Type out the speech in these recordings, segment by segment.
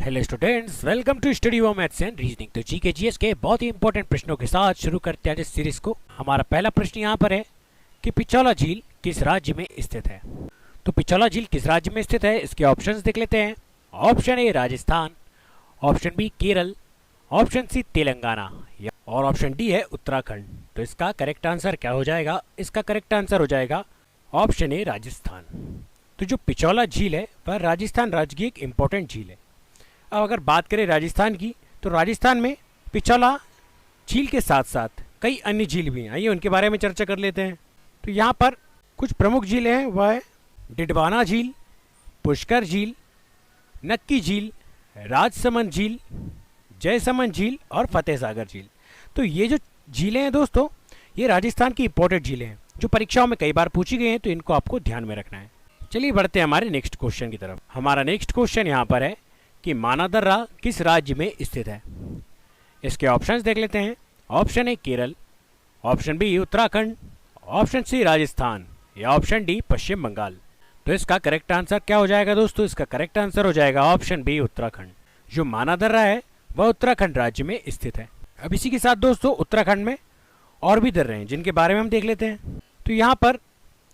Hello students, welcome to study व maths and reasoning. तो GK GS के बहुत ही इंपॉर्टेंट प्रश्नों के साथ शुरू करते हैं इस सीरीज को। हमारा पहला प्रश्न यहाँ पर है कि पिछौला झील किस राज्य में स्थित है। तो पिछौला झील किस राज्य में स्थित है, इसके ऑप्शंस देख लेते हैं। Option A Rajasthan, option B Kerala, option C Telangana और ऑप्शन डी है उत्तराखंड। तो इसका करेक्ट आंसर क्या हो जाएगा? इसका करेक्ट आंसर हो जाएगा ऑप्शन ए राजस्थान। तो जो पिछौला झील है वह राजस्थान राज्य की एक इंपॉर्टेंट झील है। अब अगर बात करें राजस्थान की, तो राजस्थान में पिछौला झील के साथ साथ कई अन्य झील भी हैं। आइए उनके बारे में चर्चा कर लेते हैं। तो यहाँ पर कुछ प्रमुख झीलें हैं, वह है डिडवाना झील, पुष्कर झील, नक्की झील, राजसमंद झील, जयसमंद झील और फतेह सागर झील। तो ये जो झीलें हैं दोस्तों, ये राजस्थान की इंपॉर्टेंट झीलें हैं जो परीक्षाओं में कई बार पूछी गई हैं, तो इनको आपको ध्यान में रखना है। चलिए बढ़ते हैं हमारे नेक्स्ट क्वेश्चन की तरफ। हमारा नेक्स्ट क्वेश्चन यहाँ पर है कि मानादर्रा किस राज्य में स्थित है। इसके ऑप्शंस देख लेते हैं। Option A Kerala, option B Uttarakhand, option C Rajasthan या ऑप्शन डी पश्चिम बंगाल। तो इसका करेक्ट आंसर क्या हो जाएगा दोस्तों? इसका करेक्ट आंसर हो जाएगा ऑप्शन बी उत्तराखंड। जो मानादर्रा है वह उत्तराखंड राज्य में स्थित है। अब इसी के साथ दोस्तों उत्तराखंड में और भी दर्रे हैं जिनके बारे में हम देख लेते हैं। तो यहाँ पर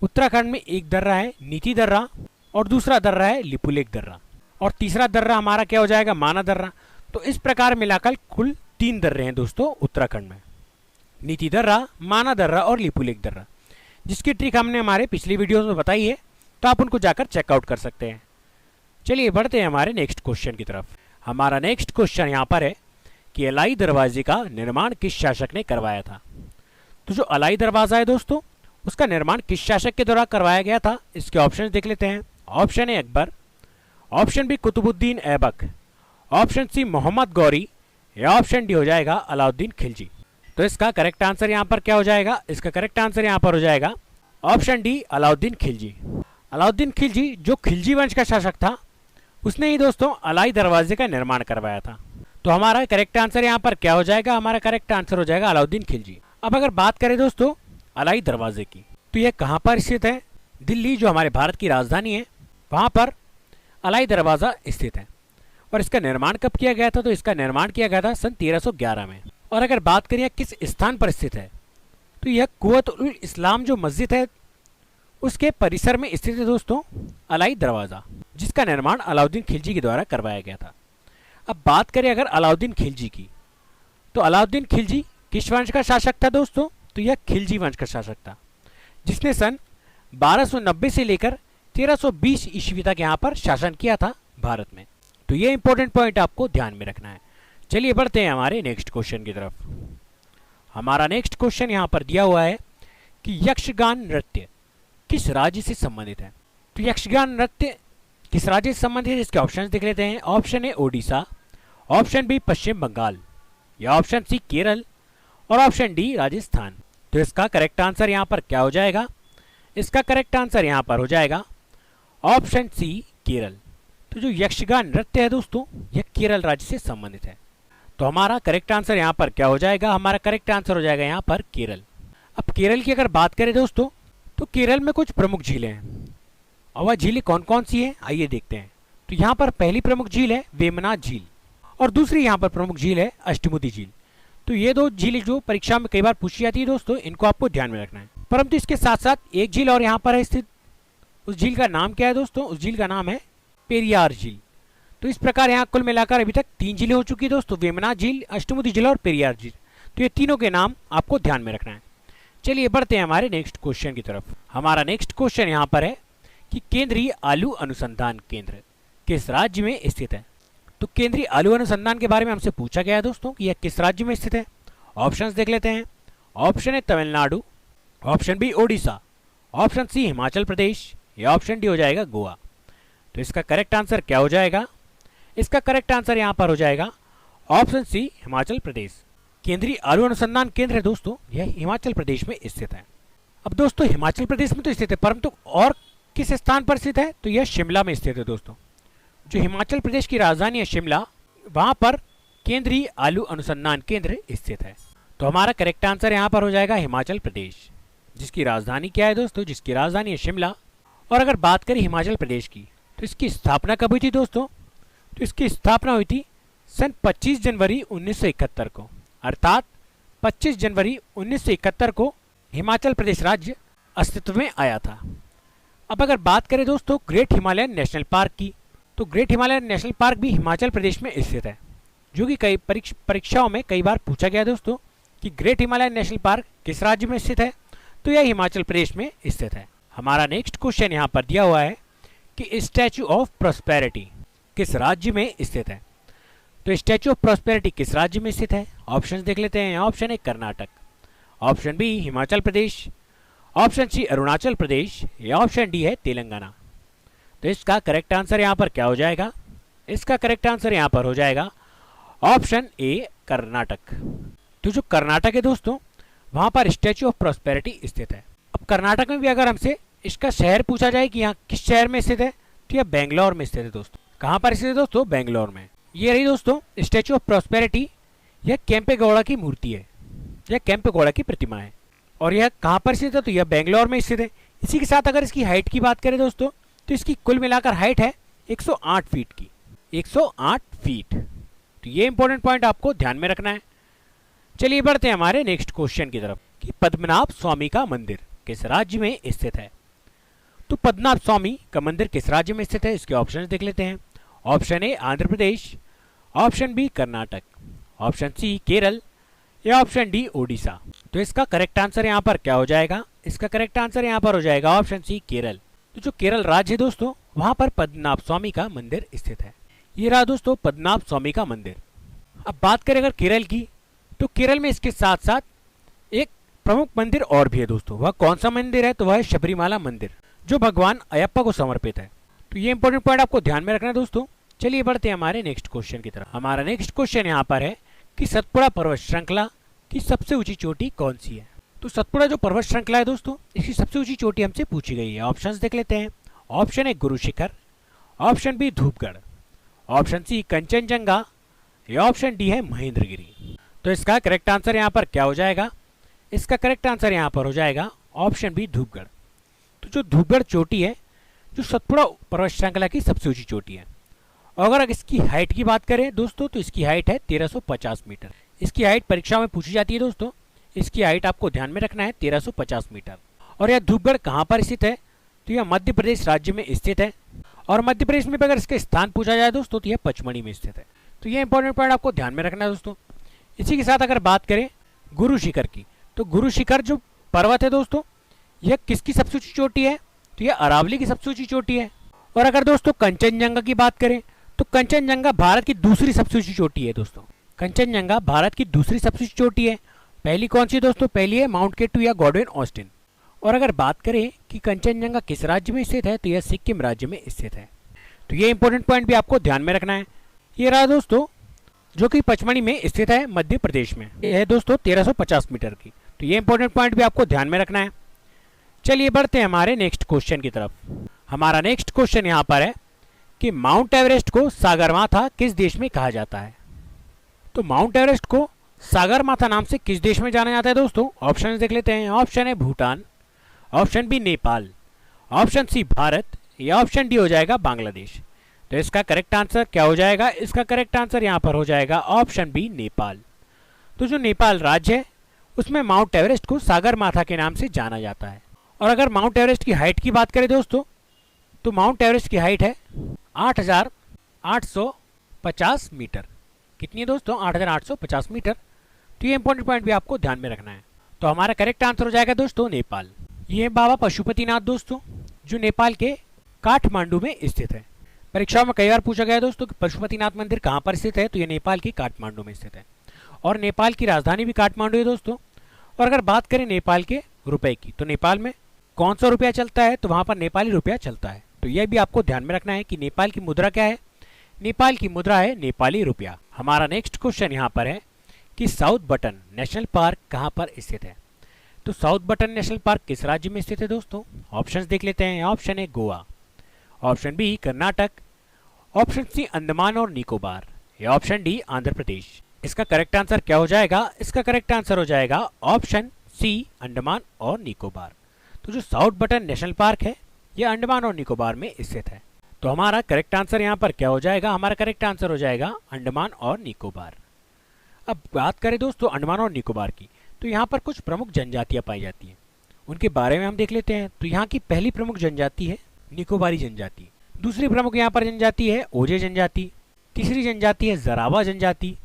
उत्तराखंड में एक दर्रा है नीति दर्रा, और दूसरा दर्रा है लिपुलेख दर्रा, और तीसरा दर्रा हमारा क्या हो जाएगा? माना दर्रा। तो इस प्रकार मिलाकर कुल 3 दर्रे हैं दोस्तों उत्तराखंड में, नीति दर्रा, माना दर्रा और लिपुलेख दर्रा, जिसकी ट्रिक हमने हमारे पिछली वीडियोस में बताई है, तो आप उनको जाकर चेकआउट कर सकते हैं। चलिए बढ़ते हैं हमारे नेक्स्ट क्वेश्चन की तरफ। हमारा नेक्स्ट क्वेश्चन यहाँ पर है कि अलाई दरवाजे का निर्माण किस शासक ने करवाया था। तो जो अलाई दरवाजा है दोस्तों, उसका निर्माण किस शासक के द्वारा करवाया गया था? इसके ऑप्शन देख लेते हैं। Option A Akbar, option B Qutubuddin Aibak, option C Mohammad Ghori या ऑप्शन डी हो जाएगा अलाउद्दीन खिलजी। तो इसका करेक्ट आंसर यहाँ पर क्या हो जाएगा? इसका करेक्ट आंसर यहाँ पर हो जाएगा ऑप्शन डी अलाउद्दीन खिलजी। अलाउद्दीन खिलजी जो खिलजी वंश का शासक था, उसने ही दोस्तों अलाई दरवाजे का निर्माण करवाया था। तो हमारा करेक्ट आंसर यहाँ पर क्या हो जाएगा? हमारा करेक्ट आंसर हो जाएगा अलाउद्दीन खिलजी। अब अगर बात करें दोस्तों अलाई दरवाजे की, तो यह कहाँ पर स्थित है? दिल्ली जो हमारे भारत की राजधानी है, वहाँ पर अलाई दरवाजा स्थित है। और इसका निर्माण कब किया गया था? तो इसका निर्माण किया गया था सन 1311 में। और अगर बात करें किस स्थान पर स्थित है, तो यह कुव्वत उल इस्लाम जो मस्जिद है उसके परिसर में स्थित है दोस्तों अलाई दरवाजा, जिसका निर्माण अलाउद्दीन खिलजी के द्वारा करवाया गया था। अब बात करें अगर अलाउद्दीन खिलजी की, तो अलाउद्दीन खिलजी किस वंश का शासक था दोस्तों? तो यह खिलजी वंश का शासक था, जिसने सन 1290 से लेकर 1320 ईस्वी तक यहाँ पर शासन किया था भारत में। तो ये इंपॉर्टेंट पॉइंट आपको ध्यान में रखना है। चलिए बढ़ते हैं हमारे नेक्स्ट क्वेश्चन की तरफ। हमारा नेक्स्ट क्वेश्चन यहाँ पर दिया हुआ है कि यक्षगान नृत्य किस राज्य से संबंधित है। तो यक्षगान नृत्य किस राज्य से संबंधित है, इसके ऑप्शन देख लेते हैं। Option A Odisha, option B Paschim Bangal या ऑप्शन सी केरल और ऑप्शन डी राजस्थान। तो इसका करेक्ट आंसर यहाँ पर क्या हो जाएगा? इसका करेक्ट आंसर यहाँ पर हो जाएगा ऑप्शन सी केरल। तो जो यक्षगान नृत्य है दोस्तों, यह केरल राज्य से संबंधित है। तो हमारा करेक्ट आंसर यहाँ पर क्या हो जाएगा? हमारा करेक्ट आंसर हो जाएगा यहाँ पर केरल। अब केरल की अगर बात करें दोस्तों, तो केरल में कुछ प्रमुख झीलें हैं, और वह झीलें कौन कौन सी हैं आइए देखते हैं। तो यहाँ पर पहली प्रमुख झील है वेमना झील, और दूसरी यहाँ पर प्रमुख झील है अष्टमुदी झील। तो ये 2 झीलें जो परीक्षा में कई बार पूछी जाती है दोस्तों, इनको आपको ध्यान में रखना है। परंतु इसके साथ साथ एक झील और यहाँ पर है स्थित। उस झील का नाम क्या है दोस्तों? उस झील का नाम है पेरियार झील। तो इस प्रकार यहाँ कुल मिलाकर अभी तक 3 झीलें हो चुकी है दोस्तों, वेमना झील, अष्टमुदी झील और पेरियार झील। तो ये तीनों के नाम आपको ध्यान में रखना है। चलिए बढ़ते हैं हमारे नेक्स्ट क्वेश्चन की तरफ। हमारा नेक्स्ट क्वेश्चन यहाँ पर है कि केंद्रीय आलू अनुसंधान केंद्र किस राज्य में स्थित है। तो केंद्रीय आलू अनुसंधान के बारे में हमसे पूछा गया है दोस्तों कि यह किस राज्य में स्थित है। ऑप्शंस देख लेते हैं। Option A Tamil Nadu, option B Odisha, option C Himachal Pradesh या ऑप्शन डी हो जाएगा गोवा। तो इसका करेक्ट आंसर क्या हो जाएगा? इसका करेक्ट आंसर यहाँ पर हो जाएगा ऑप्शन सी हिमाचल प्रदेश। केंद्रीय आलू अनुसंधान केंद्र है दोस्तों, यह हिमाचल प्रदेश में स्थित है। अब दोस्तों हिमाचल प्रदेश में तो स्थित है, परंतु और किस स्थान पर स्थित है? तो यह शिमला में स्थित है दोस्तों। जो हिमाचल प्रदेश की राजधानी है शिमला, वहां पर केंद्रीय आलू अनुसंधान केंद्र स्थित है। तो हमारा करेक्ट आंसर यहाँ पर हो जाएगा हिमाचल प्रदेश, जिसकी राजधानी क्या है दोस्तों? जिसकी राजधानी है शिमला। और अगर बात करें हिमाचल प्रदेश की, तो इसकी स्थापना कब हुई थी दोस्तों? तो इसकी स्थापना हुई थी सन 25 जनवरी 1971 को, अर्थात 25 जनवरी 1971 को हिमाचल प्रदेश राज्य अस्तित्व में आया था। अब अगर बात करें दोस्तों ग्रेट हिमालयन नेशनल पार्क की, तो ग्रेट हिमालयन नेशनल पार्क भी हिमाचल प्रदेश में स्थित है, जो कि कई परीक्षाओं में कई बार पूछा गया दोस्तों कि ग्रेट हिमालयन नेशनल पार्क किस राज्य में स्थित है, तो यह हिमाचल प्रदेश में स्थित है। हमारा नेक्स्ट क्वेश्चन यहाँ पर दिया हुआ है कि स्टैचू ऑफ प्रॉस्पेरिटी किस राज्य में स्थित है। तो स्टैचू ऑफ प्रॉस्पेरिटी किस राज्य में स्थित है, ऑप्शन देख लेते हैं। Option A Karnataka, option B Himachal Pradesh, option C Arunachal Pradesh, या ऑप्शन डी है तेलंगाना। तो इसका करेक्ट आंसर यहाँ पर क्या हो जाएगा, इसका करेक्ट आंसर यहाँ पर हो जाएगा ऑप्शन ए कर्नाटक। तो जो कर्नाटक है दोस्तों वहां पर स्टैचू ऑफ प्रॉस्पेरिटी स्थित है। अब कर्नाटक में भी अगर हमसे इसका शहर पूछा जाए कि यहाँ किस शहर में स्थित है, तो यह बेंगलोर में स्थित है दोस्तों। कहाँ पर स्थित है दोस्तों, बेंगलोर में। ये रही दोस्तों स्टैचू ऑफ प्रॉस्पेरिटी, यह केम्पेगौड़ा की मूर्ति है, यह केम्पेगौड़ा की प्रतिमा है, और यह कहाँ पर स्थित है, तो यह बेंगलोर में स्थित है। इसी के साथ अगर इसकी हाइट की बात करें दोस्तों, तो इसकी कुल मिलाकर हाइट है 108 फीट की, 108 फीट। तो ये इंपॉर्टेंट पॉइंट आपको ध्यान में रखना है। चलिए बढ़ते हैं हमारे नेक्स्ट क्वेश्चन की तरफ कि पद्मनाभ स्वामी का मंदिर किस राज्य में स्थित है। तो पद्मनाभ स्वामी का मंदिर किस राज्य में स्थित है, इसके ऑप्शन देख लेते हैं। Option A Andhra Pradesh, option B Karnataka, option C Kerala, या ऑप्शन डी ओडिशा। तो इसका करेक्ट आंसर यहाँ पर क्या हो जाएगा, इसका करेक्ट आंसर यहाँ पर हो जाएगा ऑप्शन सी केरल। तो जो केरल राज्य है दोस्तों वहां पर पद्मनाभ स्वामी का मंदिर स्थित है। ये रहा दोस्तों पद्मनाभ स्वामी का मंदिर। अब बात करें अगर केरल की, तो केरल में इसके साथ साथ एक प्रमुख मंदिर और भी है दोस्तों। वह कौन सा मंदिर है, तो वह है शबरीमाला मंदिर, जो भगवान अयप्पा को समर्पित है। तो ये इंपॉर्टेंट पॉइंट आपको ध्यान में रखना है दोस्तों। चलिए बढ़ते हैं हमारे नेक्स्ट क्वेश्चन की तरफ। हमारा नेक्स्ट क्वेश्चन यहाँ पर है कि सतपुड़ा पर्वत श्रृंखला की सबसे ऊंची चोटी कौन सी है। तो सतपुड़ा जो पर्वत श्रृंखला है दोस्तों, इसकी सबसे ऊंची चोटी हमसे पूछी गई है। ऑप्शंस देख लेते हैं। Option A Guru Shikhar, option B Dhupgarh, option C Kanchenjunga, या ऑप्शन डी है महेंद्रगिरी। तो इसका करेक्ट आंसर यहाँ पर क्या हो जाएगा, इसका करेक्ट आंसर यहाँ पर हो जाएगा ऑप्शन बी धूपगढ़। तो जो धूपगढ़ चोटी है जो सतपुड़ा पर्वत श्रृंखला की सबसे ऊंची चोटी है। और अगर इसकी हाइट की बात करें दोस्तों, तो इसकी हाइट है 1350 मीटर। इसकी हाइट परीक्षा में पूछी जाती है दोस्तों, इसकी हाइट आपको ध्यान में रखना है 1350 मीटर। और यह धूपगढ़ कहाँ पर स्थित है, तो यह मध्य प्रदेश राज्य में स्थित है। और मध्य प्रदेश में अगर इसका स्थान पूछा जाए दोस्तों, तो यह पचमढ़ी में स्थित है। तो यह इंपॉर्टेंट पॉइंट आपको ध्यान में रखना है दोस्तों। इसी के साथ अगर बात करें गुरु शिखर की, तो गुरु शिखर जो पर्वत है दोस्तों, यह किसकी सबसे ऊंची चोटी है, तो यह अरावली की सबसे ऊंची चोटी है। और अगर दोस्तों कंचनजंगा की बात करें, तो कंचनजंगा भारत की दूसरी सबसे ऊंची चोटी है दोस्तों। कंचनजंगा भारत की दूसरी सबसे ऊंची चोटी है। पहली कौन सी है दोस्तों, पहली है माउंट केटू या गॉडविन ऑस्टिन। और अगर बात करें कि कंचनजंगा किस राज्य में स्थित है, तो यह सिक्किम राज्य में स्थित है। तो ये इंपॉर्टेंट पॉइंट भी आपको ध्यान में रखना है। ये रहा दोस्तों जो कि पचमढ़ी में स्थित है मध्य प्रदेश में, यह है दोस्तों 1350 मीटर की। तो ये इंपॉर्टेंट पॉइंट भी आपको ध्यान में रखना है। चलिए बढ़ते हैं हमारे नेक्स्ट क्वेश्चन की तरफ। हमारा नेक्स्ट क्वेश्चन यहाँ पर है कि माउंट एवरेस्ट को सागरमाथा किस देश में कहा जाता है। तो माउंट एवरेस्ट को सागरमाथा नाम से किस देश में जाना जाता है दोस्तों, ऑप्शन देख लेते हैं। ऑप्शन है Bhutan, option B Nepal, option C Bharat, या ऑप्शन डी हो जाएगा बांग्लादेश। तो इसका करेक्ट आंसर क्या हो जाएगा, इसका करेक्ट आंसर यहाँ पर हो जाएगा ऑप्शन बी नेपाल। तो जो नेपाल राज्य है उसमें माउंट एवरेस्ट को सागरमाथा के नाम से जाना जाता है। और अगर माउंट एवरेस्ट की हाइट की बात करें दोस्तों, तो माउंट एवरेस्ट की हाइट है 8850 मीटर। कितनी है दोस्तों, 8850 मीटर। तो ये इंपॉर्टेंट पॉइंट भी आपको ध्यान में रखना है। तो हमारा करेक्ट आंसर हो जाएगा दोस्तों नेपाल। ये बाबा पशुपतिनाथ दोस्तों, जो नेपाल के काठमांडू में स्थित है। परीक्षाओं में कई बार पूछा गया दोस्तों कि पशुपतिनाथ मंदिर कहाँ पर स्थित है, तो ये नेपाल की काठमांडू में स्थित है। और नेपाल की राजधानी भी काठमांडू है दोस्तों। और अगर बात करें नेपाल के रुपए की, तो नेपाल में कौन सा रुपया चलता है, तो वहां पर नेपाली रुपया चलता है। तो यह भी आपको ध्यान में रखना है कि नेपाल की मुद्रा क्या है, नेपाल की मुद्रा है नेपाली रुपया। हमारा नेक्स्ट क्वेश्चन यहाँ पर है कि साउथ बटन नेशनल पार्क कहाँ पर स्थित है। तो साउथ बटन नेशनल पार्क किस राज्य में स्थित है दोस्तों, ऑप्शंस देख लेते हैं। Option A Goa, option B Karnataka, option C Andaman और निकोबार, या ऑप्शन डी आंध्र प्रदेश। इसका करेक्ट आंसर क्या हो जाएगा, इसका करेक्ट आंसर हो जाएगा ऑप्शन सी अंडमान और निकोबार। तो जो साउथ बटन नेशनल पार्क है यह अंडमान और निकोबार में स्थित है। तो हमारा करेक्ट आंसर यहाँ पर क्या हो जाएगा? हमारा करेक्ट आंसर हो जाएगा अंडमान और निकोबार। अब बात करें दोस्तों अंडमान और निकोबार की, तो यहाँ पर कुछ प्रमुख जनजातियाँ पाई जाती हैं, उनके बारे में हम देख लेते हैं। तो यहाँ की पहली प्रमुख जनजाति है निकोबारी जनजाति। दूसरी प्रमुख यहाँ पर जनजाति है ओजे जनजाति। तीसरी जनजाति है जरावा जनजाति।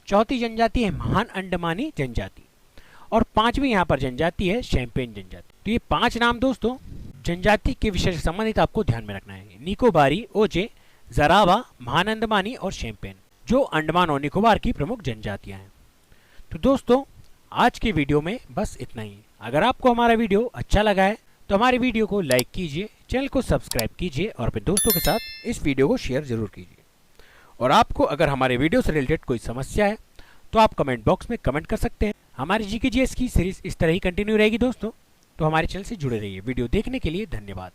चौथी जनजाति है महान अंडमानी जनजाति। और पांचवी यहाँ पर जनजाति है शैम्पेन जनजाति। तो ये 5 नाम दोस्तों जनजाति के विषय से संबंधित आपको ध्यान में रखना है। निकोबारी, ओजे, जरावा, महान अंडमानी और शैम्पेन, जो अंडमान और निकोबार की प्रमुख जनजातियां हैं। तो दोस्तों आज की वीडियो में बस इतना ही। अगर आपको हमारा वीडियो अच्छा लगा है तो हमारे वीडियो को लाइक कीजिए, चैनल को सब्सक्राइब कीजिए और अपने दोस्तों के साथ इस वीडियो को शेयर जरूर कीजिए। और आपको अगर हमारे वीडियो से रिलेटेड कोई समस्या है तो आप कमेंट बॉक्स में कमेंट कर सकते हैं। हमारी जीके जीएस की सीरीज इस तरह ही कंटिन्यू रहेगी दोस्तों, तो हमारे चैनल से जुड़े रहिए। वीडियो देखने के लिए धन्यवाद।